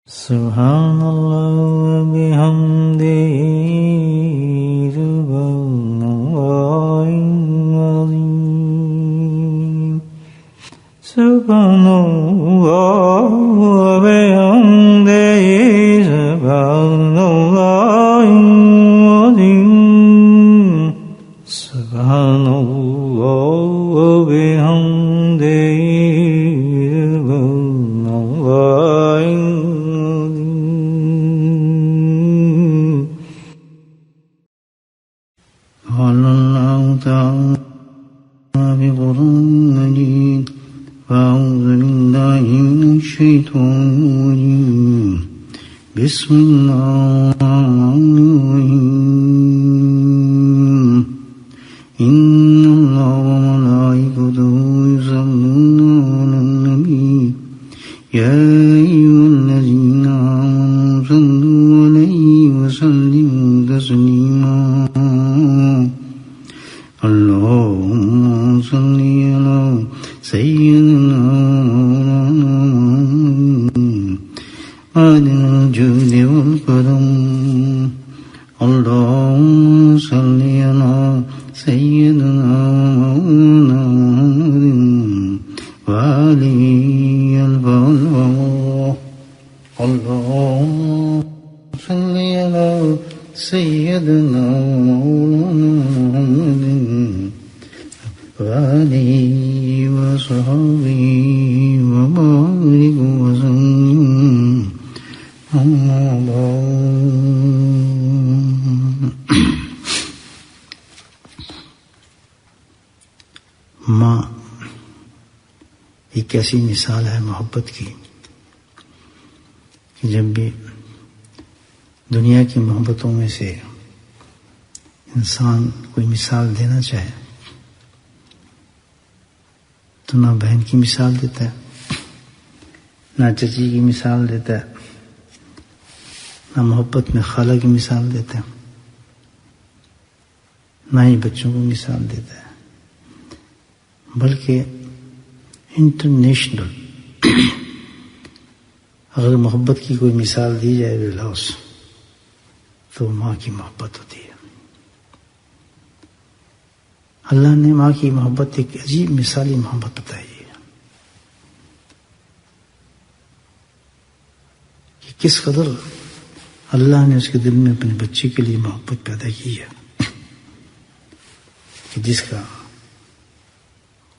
سبحان اللہ وبحمدہ سبحان اللہ العظیم سبحان اللہ وبحمدہ سبحان اللہ العظیم سبحان اللہ وبحمدہ بسم اللہ الرحمن الرحیم ان اللہ وملائکتہ یصلون علی النبی یا ایھا الذین آمنوا صلوا علیہ وسلموا تسلیما اللہم صل علی سیدنا الجود والکرم اللهم صل على سيدنا مولانا محمد وآله الفضل اللهم صل على سيدنا مولانا محمد وآله وصحبه وبارك وسلم ماں ایک ایسی مثال ہے محبت کی کہ جب بھی دنیا کی محبتوں میں سے انسان کوئی مثال دینا چاہے تو نہ بہن کی مثال دیتا ہے، نہ چچی کی مثال دیتا ہے، نہ محبت میں خالہ کی مثال دیتا ہے، نہ ہی بچوں کو مثال دیتا ہے، بلکہ انٹرنیشنل اگر محبت کی کوئی مثال دی جائے بلاؤس تو ماں کی محبت ہوتی ہے۔ اللہ نے ماں کی محبت ایک عجیب مثالی محبت بتائی ہے کہ کس قدر اللہ نے اس کے دل میں اپنے بچے کے لیے محبت پیدا کی ہے کہ جس کا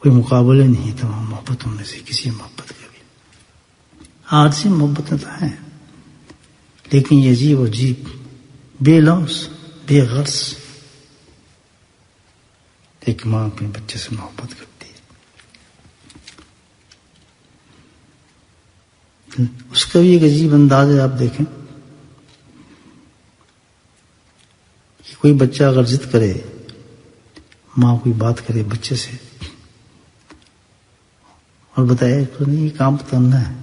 کوئی مقابلہ نہیں تمام محبتوں میں سے کسی محبت کا بھی۔ عارضی محبتیں تو ہیں لیکن یہ عجیب و عجیب بے لوث بے غرض ایک ماں اپنے بچے سے محبت کرتی ہے۔ اس کا بھی ایک عجیب انداز ہے، آپ دیکھیں کہ کوئی بچہ اگر ضد کرے، ماں کوئی بات کرے بچے سے اور بتائے تو نہیں یہ کام کرنا ہے،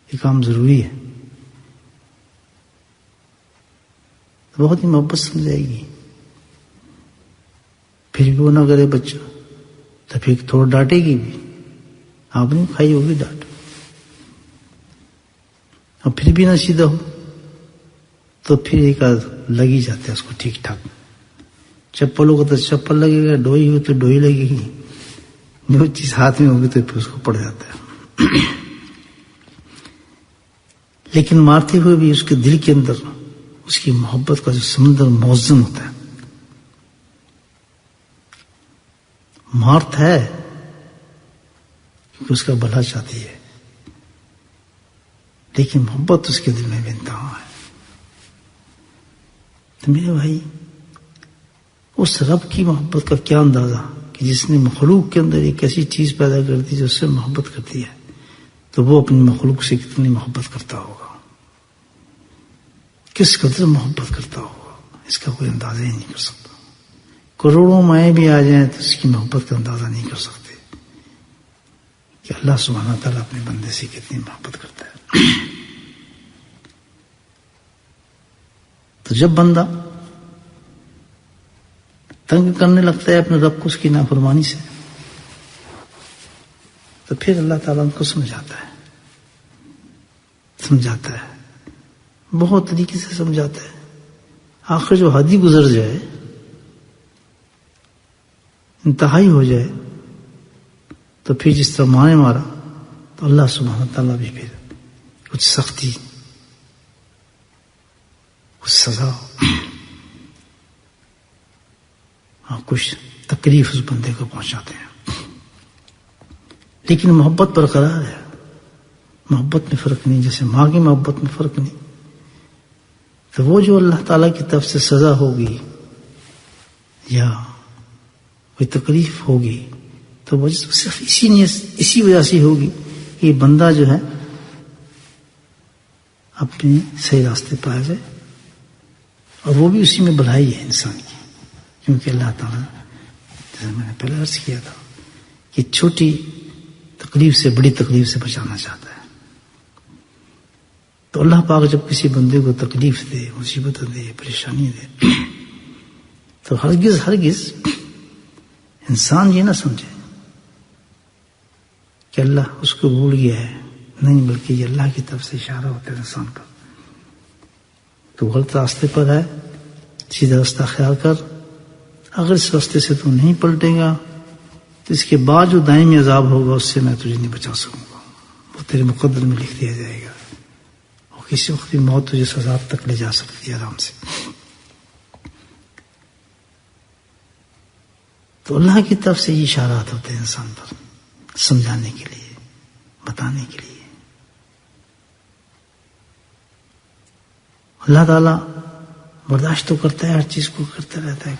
یہ کام ضروری ہے، تو بہت ہی محبت سمجھائے گی۔ پھر بھی وہ نہ کرے بچہ تو پھر تھوڑا ڈانٹے گی بھی، آپ نے کھائی ہوگی ڈانٹ، اور پھر بھی نہ سیدھا ہو تو پھر ایک لگ ہی جاتا ہے اس کو ٹھیک ٹھاک۔ چپل ہوگا تو چپل لگے گا، ڈوئی ہو تو ڈوئی لگے گی، جو چیز ہاتھ میں ہوگی تو پھر اس کو پڑ جاتا ہے۔ لیکن مارتے ہوئے بھی اس کے دل کے اندر اس کی محبت کا جو سمندر موزن ہوتا ہے، مارت ہے کیونکہ اس کا بھلا چاہتی ہے، لیکن محبت اس کے دل میں بے انتہا ہے۔ تو میرے بھائی، اس رب کی محبت کا کیا اندازہ کہ جس نے مخلوق کے اندر ایک ایسی چیز پیدا کر دی جو اس سے محبت کرتی ہے، تو وہ اپنی مخلوق سے کتنی محبت کرتا ہوگا، کس قدر محبت کرتا ہوگا، اس کا کوئی اندازہ ہی نہیں کر سکتا۔ کروڑوں مائیں بھی آ جائیں تو اس کی محبت کا اندازہ نہیں کر سکتے کہ اللہ سبحانہ تعالیٰ اپنے بندے سے کتنی محبت کرتا ہے۔ تو جب بندہ تنگ کرنے لگتا ہے اپنے رب کو اس کی نافرمانی سے، تو پھر اللہ تعالیٰ ان کو سمجھاتا ہے سمجھاتا ہے، بہت طریقے سے سمجھاتا ہے. آخر جو حد ہی گزر جائے، انتہائی ہو جائے، تو پھر جس طرح ماں نے مارا تو اللہ سبحانہ تعالیٰ بھی پھر کچھ سختی، کچھ سزا اور کچھ تکلیف اس بندے کو پہنچاتے ہیں. لیکن محبت برقرار ہے، محبت میں فرق نہیں. جیسے ماں کی محبت میں فرق نہیں، تو وہ جو اللہ تعالیٰ کی طرف سے سزا ہوگی یا کوئی تکلیف ہوگی تو وہ صرف اسی وجہ سے ہوگی کہ یہ بندہ جو ہے اپنے صحیح راستے پہ آ جائے. اور وہ بھی اسی میں بھلائی ہے انسان کی، کیونکہ اللہ تعالیٰ جیسے میں نے پہلے عرض کیا تھا کہ چھوٹی تکلیف سے بڑی تکلیف سے بچانا چاہتا ہے. تو اللہ پاک جب کسی بندے کو تکلیف دے، مصیبت دے، پریشانی دے، تو ہرگز انسان یہ نہ سمجھے کہ اللہ اس کو بھول گیا ہے. نہیں، بلکہ یہ اللہ کی طرف سے اشارہ ہوتا ہے انسان پر. تو غلط راستے پر ہے، سیدھا راستہ اختیار کر. اگر اس راستے سے تو نہیں پلٹے گا تو اس کے بعد جو دائمی عذاب ہوگا اس سے میں تجھے نہیں بچا سکوں گا، وہ تیرے مقدر میں لکھ دیا جائے گا، اور کسی وقت بھی موت تجھے سزا تک لے جا سکتی ہے آرام سے. تو اللہ کی طرف سے یہ اشارات ہوتے ہیں انسان پر، سمجھانے کے لیے، بتانے کے لیے. اللہ تعالیٰ برداشت تو کرتا ہے، ہر چیز کو کرتا رہتا ہے،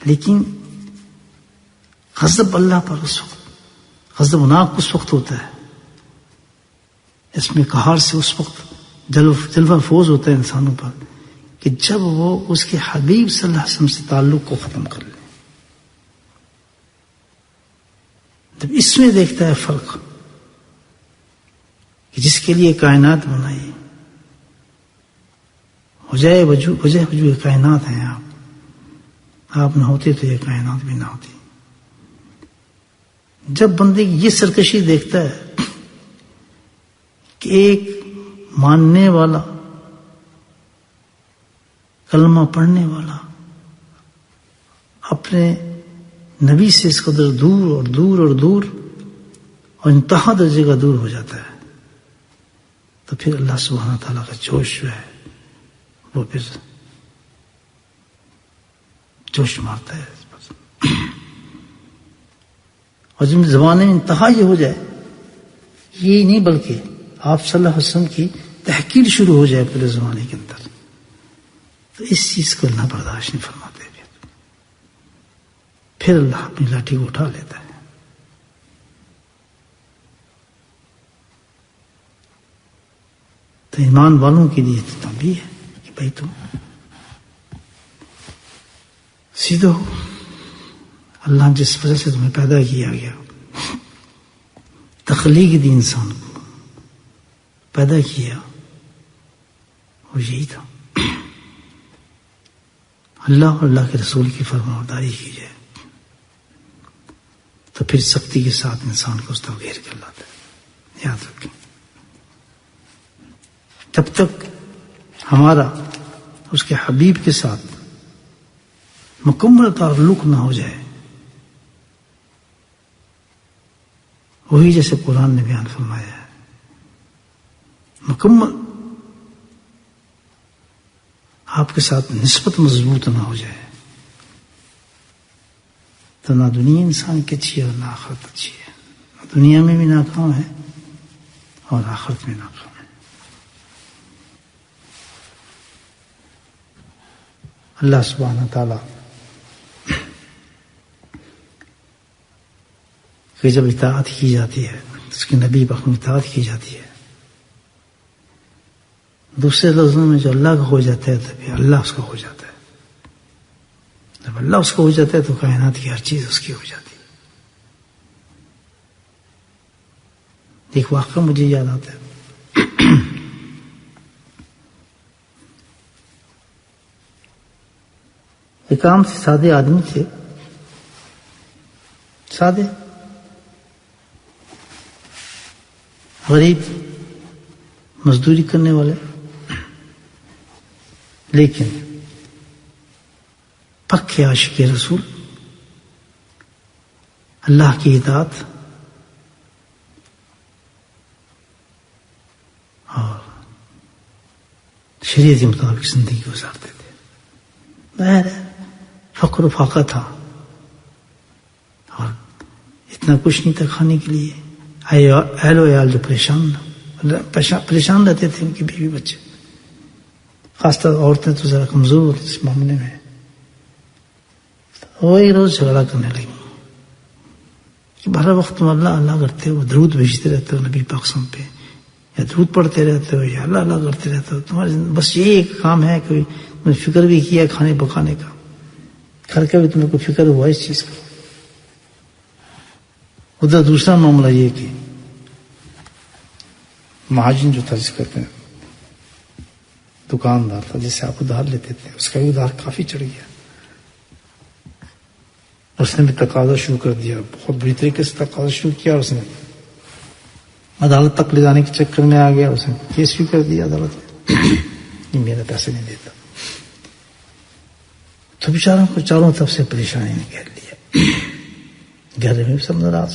لیکن غضب اللہ پر اس وقت، غضب ناک اس وقت ہوتا ہے، اس میں قہر سے اس وقت جلوہ فوز ہوتا ہے انسانوں پر کہ جب وہ اس کے حبیب صلی اللہ علیہ وسلم سے تعلق کو ختم کر لیں. جب اس میں دیکھتا ہے فرق کہ جس کے لیے کائنات بنائی، وجہ کائنات ہیں آپ نہ ہوتے تو یہ کائنات بھی نہ ہوتی. جب بندے یہ سرکشی دیکھتا ہے کہ ایک ماننے والا، کلمہ پڑھنے والا اپنے نبی سے اس قدر دور اور انتہا درجے کا دور ہو جاتا ہے، تو پھر اللہ سبحانہ تعالیٰ کا جوش جو ہے وہ پھر جوش مارتا ہے. اور جب زمانے میں انتہا یہ ہو جائے، یہ نہیں بلکہ آپ صلی اللہ علیہ وسلم کی تحقیر شروع ہو جائے پورے زمانے کے اندر، تو اس چیز کو اللہ برداشت نہیں فرماتے. پھر اللہ اپنی لاٹھی کو اٹھا لیتا ہے. تو ایمان والوں کے لیے تنبیہ ہے کہ بھائی تم سیدھے ہو. اللہ جس وجہ سے تمہیں پیدا کیا گیا، تخلیق دی انسان کو پیدا کیا، وہ یہی تھا اللہ اور اللہ کے رسول کی فرمانبرداری کی جائے. تو پھر سختی کے ساتھ انسان کو اس طرح گھیر کر لاتا ہے. یاد رکھیں، جب تک ہمارا اس کے حبیب کے ساتھ مکمل تعلق نہ ہو جائے، وہی جیسے قرآن نے بیان فرمایا ہے، مکمل آپ کے ساتھ نسبت مضبوط نہ ہو جائے تو نہ دنیا انسان کی اچھی ہے اور نہ آخرت اچھی ہے. دنیا میں بھی ناکام ہے اور آخرت میں ناکام ہے. اللہ سبحانہ تعالیٰ کہ جب اطاعت کی جاتی ہے، اس کے نبی پر اطاعت کی جاتی ہے، دوسرے لفظوں میں جو اللہ کا ہو جاتا ہے تو پھر اللہ اس کا ہو جاتا ہے. جب اللہ اس کا ہو جاتا ہے تو کائنات کی ہر چیز اس کی ہو جاتی ہے. ایک واقعہ مجھے یاد آتا ہے. ایک عام سے سادے آدمی تھے، سادے غریب مزدوری کرنے والے، لیکن پکے عاشق رسول، اللہ کی اطاعت اور شریعت کے مطابق زندگی گزارتے تھے. ظاہر ہے فقر و فاقہ تھا اور اتنا کچھ نہیں تھا کھانے کے لیے. اہل و عیال جو پریشان رہتے تھے، ان کی بیوی بچے، خاص طور عورتیں تو ذرا کمزور ہوتی اس معاملے میں. وہی روز جھگڑا کرنے لگی کہ بھر وقت تم اللہ اللہ کرتے ہو، درود بھیجتے رہتے ہو نبی پاک صلی اللہ علیہ وسلم پہ، یا درود پڑھتے رہتے ہو یا اللہ اللہ کرتے رہتے ہو، تمہارے بس یہی ایک کام ہے کہ تمہیں فکر بھی کیا کھانے پکانے کا، گھر کا بھی تمہیں کوئی فکر ہوا اس چیز کا. ادھر دوسرا معاملہ یہ کہ مہاجن جو تھا، جس کہتے ہیں دکاندار تھا، جس سے آپ ادھار لیتے تھے، اس کا بھی ادھار کافی چڑھ گیا. اس نے بھی تقاضا شروع کر دیا، بہت بری طریقے سے تقاضا شروع کیا. اس نے عدالت تک لے جانے کے چکر میں آ گیا، اس نے کیس شروع کر دیا عدالت میں، یہ میرے پیسے نہیں دیتا. تو بیچاروں کو چاروں طرف سے پریشانی نے گھیر لیا. گھر میں بھی سب ناراض،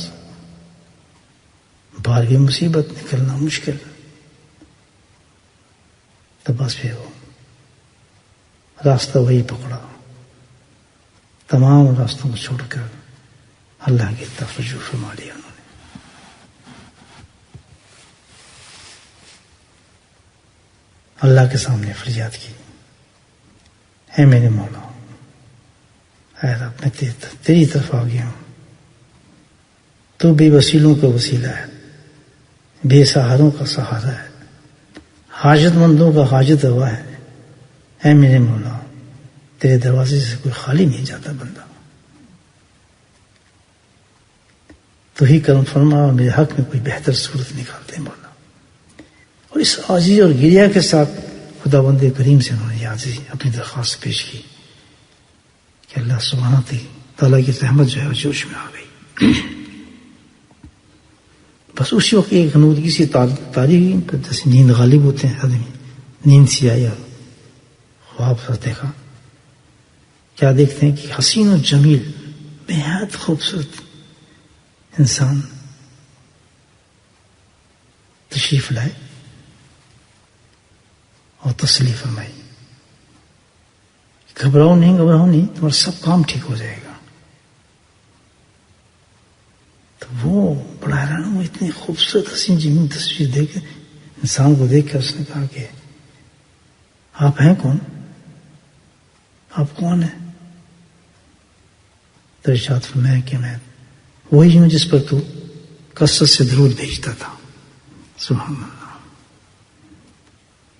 باہر بھی مصیبت، نکلنا مشکل. تو بس پھر وہ راستہ وہی پکڑا، تمام راستوں کو چھوڑ کر اللہ کی طرف رجوع فرما لیا. انہوں نے اللہ کے سامنے فریاد کی، اے میرے مولا، اے رب، میں تیری طرف آ گیا ہوں. تو بے وسیلوں کا وسیلہ ہے، بے سہاروں کا سہارا ہے، حاجت مندوں کا حاجت روا ہے. اے میرے مولا، تیرے دروازے سے کوئی خالی نہیں جاتا بندہ. تو ہی کرم فرما اور میرے حق میں کوئی بہتر صورت نکالتے مولا. اور اس عاجزی اور گریہ کے ساتھ خدا بند کریم سے انہوں نے اپنی درخواست پیش کی کہ اللہ سبحانہ تعالیٰ کی رحمت جو ہے جوش میں آ گئی. بس اسی وقت ایک نودگی سی تاریخ جیسے نیند غالب ہوتے ہیں آدمی، نیند سی آئی اور خواب سے دیکھا. کیا دیکھتے ہیں کہ حسین و جمیل، بہت خوبصورت انسان تشریف لائے اور تسلی فرمائی، گھبراؤ نہیں تمہارا سب کام ٹھیک ہو جائے گا. تو وہ بڑا حیران ہوا، اتنی خوبصورت حسین جمیل تصویر دیکھ انسان کو دیکھ کر اس نے کہا کہ آپ ہیں کون؟ آپ کون ہیں؟ تو ارشاد فرمایا کہ میں وہی ہوں جس پر تو کثرت سے درود بھیجتا تھا. سبحان اللہ.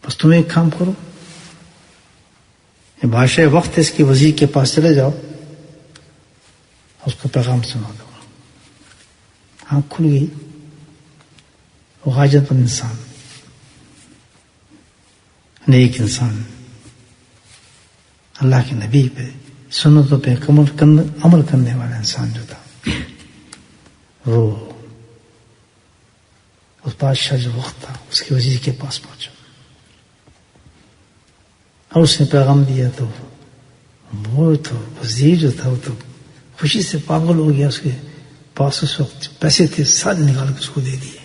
بس تم ایک کام کرو، بادشاہ وقت ہے، اس کے وزیر کے پاس چلے جاؤ، اس کو پیغام سنا دو. آنکھ کھل گئی. وہ حاجت مند انسان، نیک انسان، اللہ کے نبی پہ سنتوں پہ عمل کرنے والا انسان جو تھا، وہ اس بادشاہ جو وقت تھا اس کے وزیر کے پاس پہنچا اور اس نے پیغام دیا. تو وہ تو وزیر جو تھا وہ تو خوشی سے پاگل ہو گیا. اس کے پاس اس وقت پیسے تھے، سارے نکال کے اس کو دے دیے.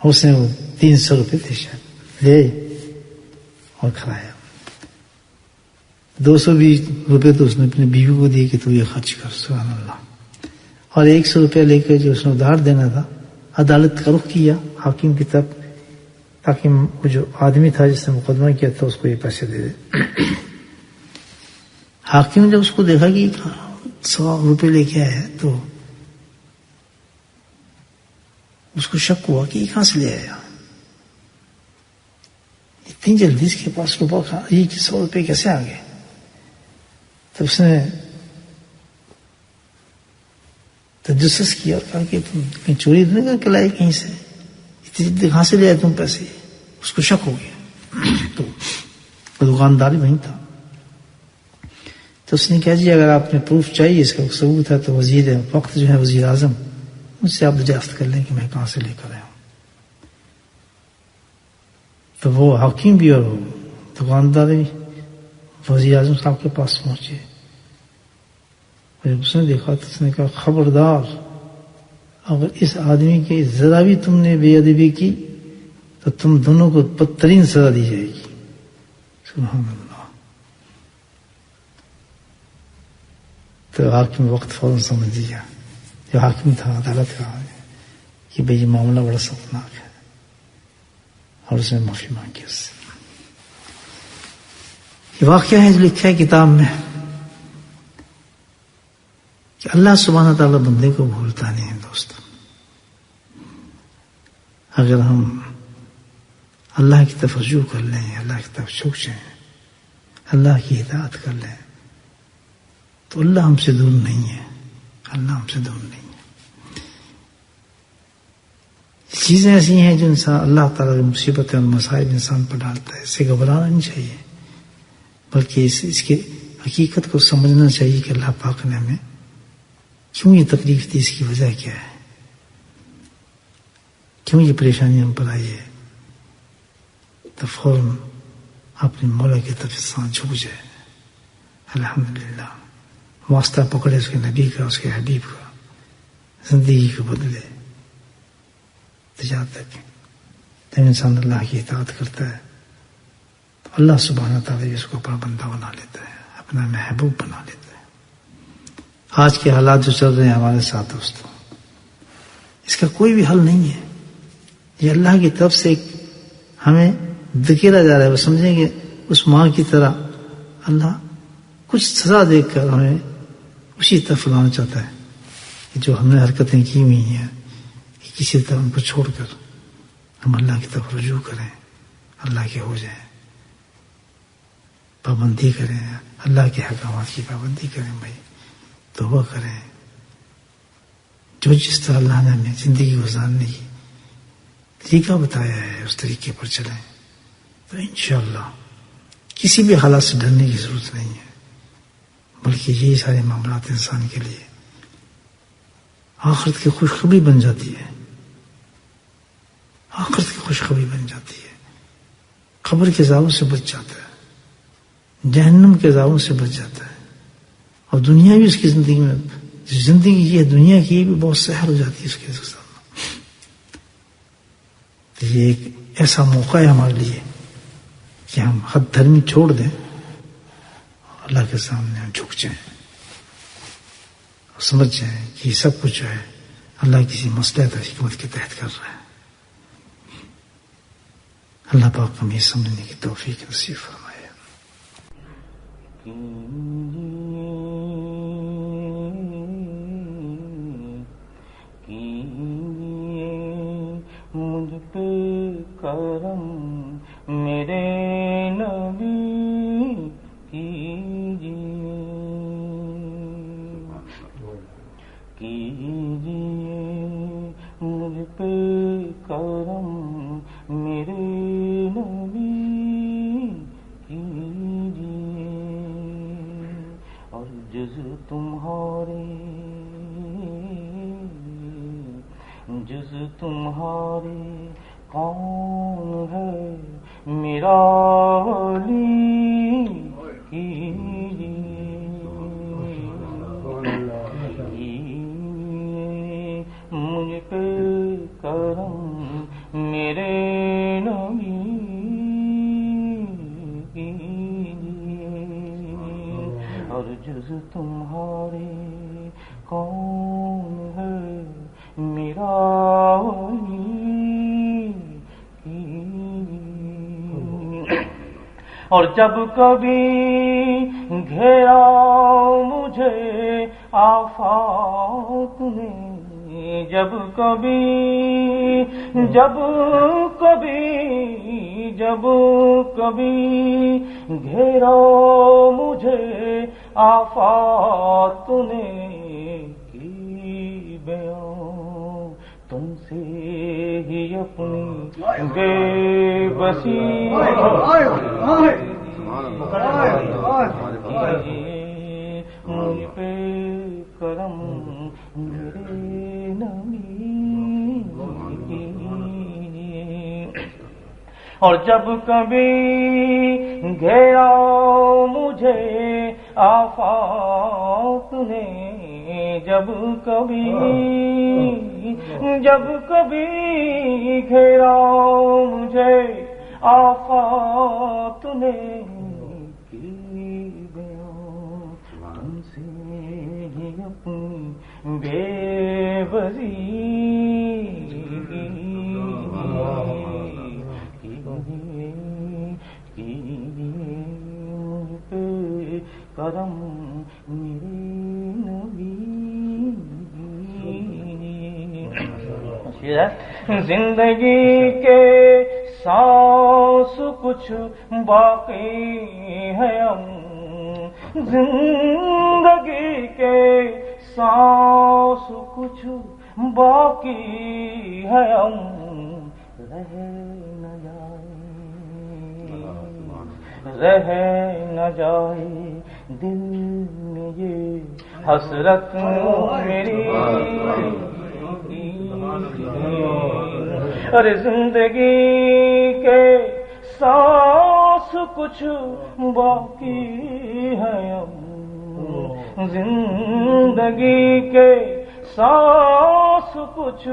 اس نے وہ 300 روپے تھے شاید لے اور کھلایا. 220 روپے تو اس نے اپنی بیوی کو دیے کہ تو یہ خرچ کر. سبحان اللہ. اور 100 روپیہ لے کے جو اس نے ادھار دینا تھا، عدالت کا رخ کیا حاکم کی طرف، تاکہ وہ جو آدمی تھا جس نے مقدمہ کیا تھا اس کو یہ پیسے دے دے. حاکم نے جب اس کو دیکھا کہ 100 روپے لے کے آیا تو اس کو شک ہوا کہ یہ کہاں سے لے آیا، اتنی جلدی اس کے پاس روپا کھا، یہ 100 روپے کیسے آ گئے. تو اس نے تجسس کیا اور کہا کہ تم کہیں چوری تو نہیں کر کے لائے کہیں سے، اتنی جلدی کہاں سے لے آئے تم پیسے. اس کو شک ہو گیا. تو دکاندار وہیں تھا. تو اس نے کہا جی اگر آپ نے پروف چاہیے، اس کا ثبوت ہے تو وزیر وقت جو ہے وزیر اعظم، مجھ سے آپ دریافت کر لیں کہ میں کہاں سے لے کر آیا ہوں. تو وہ حکیم بھی اور دکاندار بھی وزیر اعظم صاحب کے پاس پہنچے. جب اس نے دیکھا تو اس نے کہا خبردار، اگر اس آدمی کی ذرا بھی تم نے بے ادبی کی تو تم دونوں کو بدترین سزا دی جائے گی. سبحان اللہ. تو حاکم وقت فوراً سمجھ لیا، جو حاکم تھا عدالت کا، کہ بھئی یہ معاملہ بڑا خطرناک ہے، اور اس نے معافی مانگی اس سے. یہ واقعہ ہے جو لکھا ہے کتاب میں کہ اللہ سبحانہ تعالیٰ بندے کو بھولتا نہیں ہے. دوستو، اگر ہم اللہ کی طرف رجوع کر لیں، اللہ کی طرف جھک جائیں، اللہ کی اطاعت کر لیں، تو اللہ ہم سے دور نہیں ہے. اللہ ہم سے دور نہیں ہے. چیزیں ایسی ہیں جو انسان اللہ تعالیٰ کی مصیبتیں اور مصائب انسان پر ڈالتا ہے، اس سے گھبرانا نہیں چاہیے، بلکہ اس کی حقیقت کو سمجھنا چاہیے کہ اللہ پاک نے ہمیں کیوں یہ تکلیف دی، اس کی وجہ کیا ہے، کیوں یہ پریشانی ہم پر آئی ہے. تو فوراً اپنے مولا کی طرف انسان جھک جائے. الحمدللہ، واسطہ پکڑے اس کے نبی کا، اس کے حبیب کا، زندگی کو بدلے. تو جہاں تک جب انسان اللہ کی اطاعت کرتا ہے تو اللہ سبحانہ تعالیٰ اس کو اپنا بندہ بنا لیتا ہے، اپنا محبوب بنا لیتا ہے. آج کے حالات جو چل رہے ہیں ہمارے ساتھ دوستوں، اس کا کوئی بھی حل نہیں ہے. یہ اللہ کی طرف سے ہمیں دھکیلا جا رہا ہے. وہ سمجھیں کہ اس ماں کی طرح اللہ کچھ سزا دے کر ہمیں اسی طرف لانا چاہتا ہے کہ جو ہم نے حرکتیں کی ہوئی ہیں، کہ کسی طرح ان کو چھوڑ کر ہم اللہ کی طرف رجوع کریں، اللہ کے ہو جائیں، پابندی کریں، اللہ کے احکامات کی پابندی کریں. بھائی توبہ کریں. جو جس طرح اللہ نے ہمیں زندگی گزارنے کی طریقہ بتایا ہے اس طریقے پر چلیں، تو انشاءاللہ کسی بھی حالات سے ڈرنے کی ضرورت نہیں ہے، بلکہ یہی سارے معاملات انسان کے لیے آخرت کی خوشخبری بن جاتی ہے. آخرت کی خوشخبری بن جاتی ہے. قبر کے عذابوں سے بچ جاتا ہے، جہنم کے عذابوں سے بچ جاتا ہے، اور دنیا بھی اس کی زندگی میں، زندگی یہ دنیا کی یہ بھی بہت سہل ہو جاتی ہے اس کے سامنے. یہ ایک ایسا موقع ہے ہمارے لیے کہ ہم حد دھرمی چھوڑ دیں، اللہ کے سامنے ہم جھک جائیں اور سمجھ جائیں کہ یہ سب کچھ جو ہے اللہ کسی مصلحت اور حکمت کے تحت کر رہا ہے. اللہ پاک ہمیں سمجھنے کی توفیق نصیب فرمائے. مجھ پہ کرم میرے نبی کیجیے مجھ پہ کرم میرے نبی کیجیے، اور جز تمہارے کون ہے میرا ولی کیجیے، مجھ پہ کرم میرے نبی کیجیے، اور جز تمہارے کون ہے میرا ولی کیجیے، اور جب کبھی گھیرا مجھے آفات نے، جب کبھی گھیرا مجھے آفات نے، کی بیان تم سے ہی اپنی بے بسی مجھ پہ کرم میرے نبی، اور جب کبھی گھیرا مجھے آفات نے، جب کبھی گھیرا مجھے آفات نے کی بیان، تم سے ہی اپنی بے بسی کرم میرے نبی، زندگی کے سانس کچھ باقی ہے ہم، زندگی کے سانس کچھ باقی ہے ہم، رہ نہ جائے دل میں یہ حسرت میری، ارے زندگی کے سانس کچھ باقی ہے ہم، زندگی کے سانس کچھ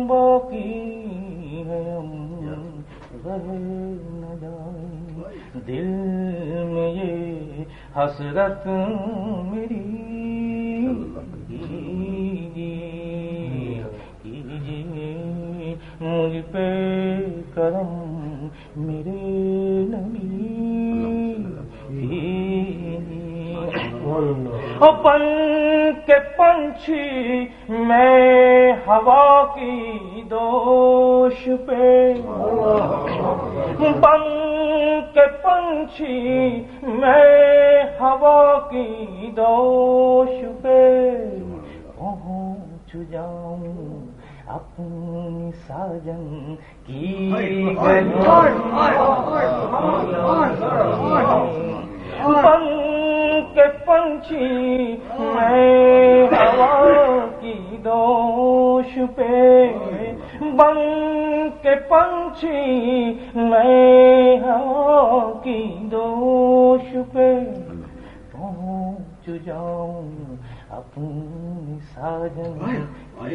باقی ہے ہم، رہ نہ جائے دل میں یہ حسرت میری، کیجیے مجھ پہ کرم میرے نبی، پن کے پنچھی میں ہوا کی دوش پہ، پن کے پنچھی میں ہوا کی دوش پہ پہنچ جاؤں اپنی ساجن کی بن کے پنچھی میں ہوا کی دوش پہ، بن کے پنچھی میں ہوا کی دوش پہ پہنچ جاؤں اپنی ساجن کی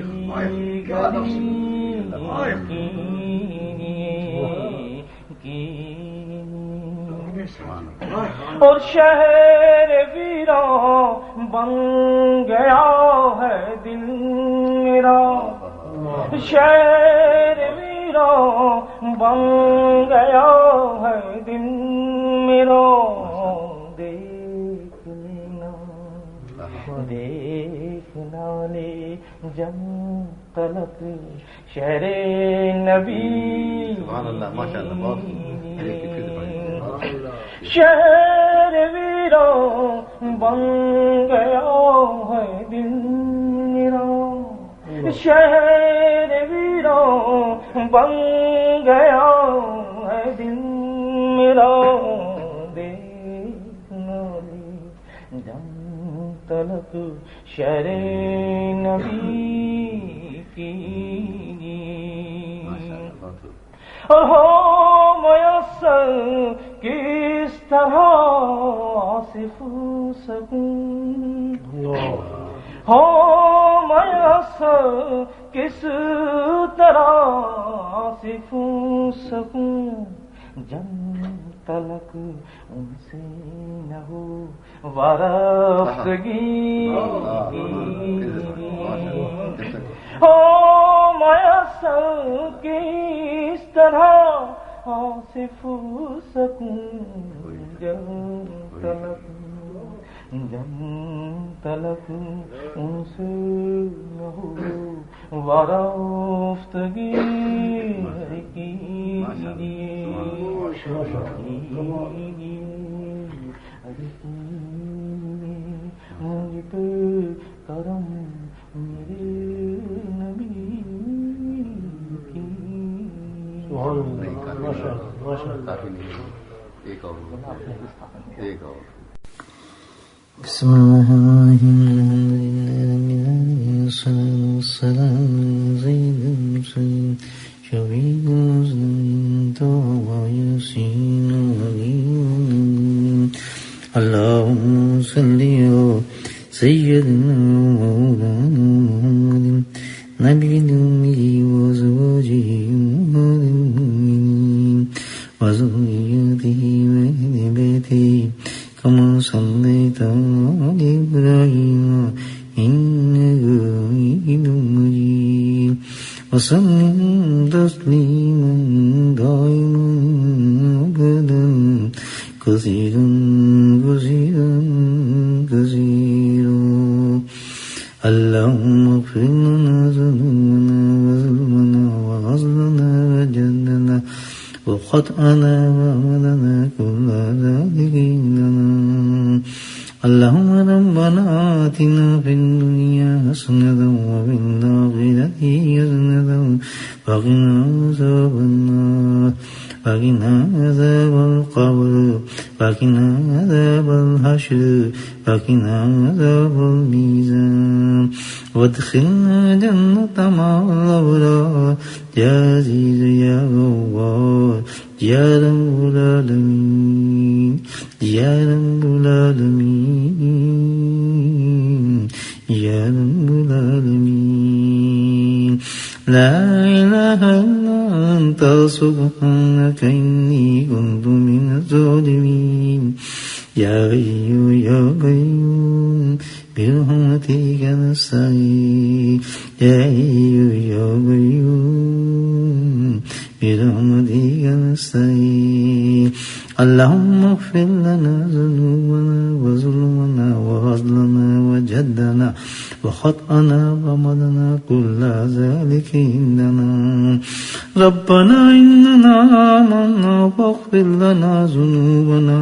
اور شہر ویران بن گیا ہے دل میرا، شہر ویران بن گیا ہے دل میرا، دیکھنا لے جم تلک شہر نبی، شہر ویران بن گیا ہے دل میرا، شہر ویران بن گیا ہے دل میرا، دیکھنا لے جم تلک شہر نبی کی، اور ہو میسر کس طرح صف سکون، ہو میسر کس طرح صف سکون، جب تلک ان سے نہ ہو وارفتگی، ہو میسر کس طرح صف سکون، جب تلک ان سے نہ ہو وارفتگی، مجھ پہ کرم میرے نبی کی، بسم اللہ الرحمن الرحیم، السلام زید شبیب تو صلي على سيدنا ومولانا محمد نبي الأمي وأزواجه أمهات المؤمنين وذريته وأهل بيته كما صليت على إبراهيم إنك حميد مجيد وسلم تسليما دائما أبدا كثيرا كثيرا كثيرا اللهم اغفر لنا ذنوبنا وظلمنا وغزلنا وجدنا وخطأنا وعملنا كل ذلك عندنا اللهم ربنا آتنا في الدنيا حسنة وفي الآخرة حسنة وقنا عذاب النار وقنا عذاب القبر وقنا عذاب الحشر وقنا عذاب الميزان وادخلنا جنة مع الأبرار يا عزيز يا غفار يا رب العالمين يا رب العالمين يا رب العالمين لا إله إلا أنت سبحانك إني كنت من الظالمين يا حي يا قيوم برحمتك نستغيث يا حي يا قيوم برحمتك نستغيث اللهم اغفر لنا ذنوبنا وظلمنا وعدلنا وجدنا وخطأنا وعملنا كل ذلك عندنا ربنا إننا آمنا فاغفر لنا ذنوبنا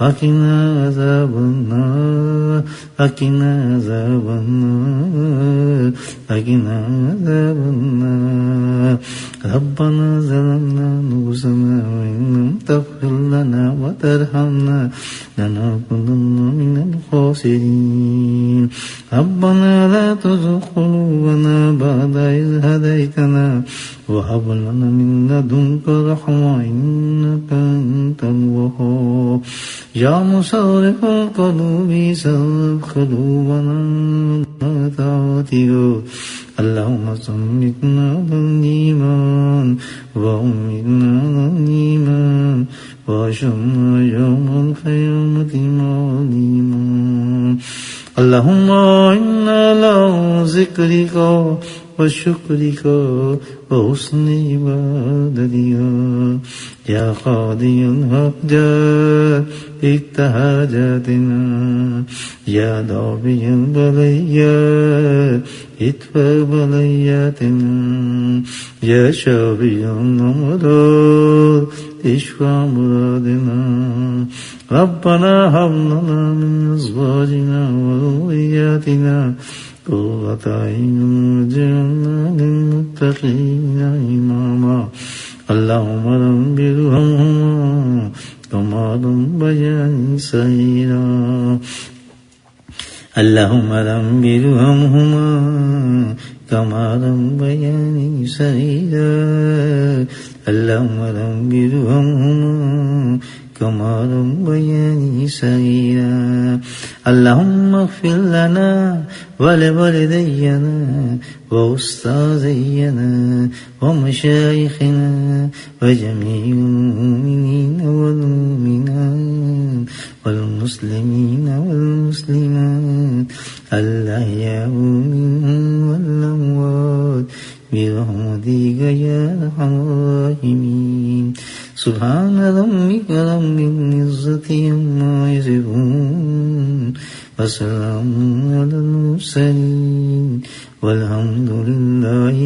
وقنا عذاب النار وقنا عذاب النار وقنا عذاب النار ربنا ظلمنا أنفسنا وإن لم تغفر لنا وترحمنا لنكونن من الخاسرين ربنا لا تزغ قلوبنا بعد إذ هديتنا وهب لنا من لدنك رحمة إنك أنت الوهاب يا مصرف القلوب صرف قلوبنا على طاعتك اللهم ثبتنا على الإيمان وأمتنا على الإيمان وأشرنا يوم القيامة مع الإيمان اللهم إنا على ذكرك وشكرك وحسن عبادتك يا قاضي الحاجات اجتهاجاتنا يا دافع البليات ادفع بلياتنا يا شافي الأمراض اشفع مرادنا ربنا هب لنا من أزواجنا وذرياتنا قرة أعين واجعلنا للمتقين إماما اللهم رب ارحمهما كما ربياني صغيرا اللهم رب ارحمهما كما ربياني صغيرا اللهم رب ارحمهما كما ربياني صغيرا اللهم اغفر لنا ولوالدينا وأستاذينا ومشايخنا وجميع المؤمنين والمؤمنات والمسلمين والمسلمات الأحياء منهم والأموات برحمتك يا أرحم الراحمين سبحان ربك رب العزة عما يصفون وسلام على المرسلين والحمد لله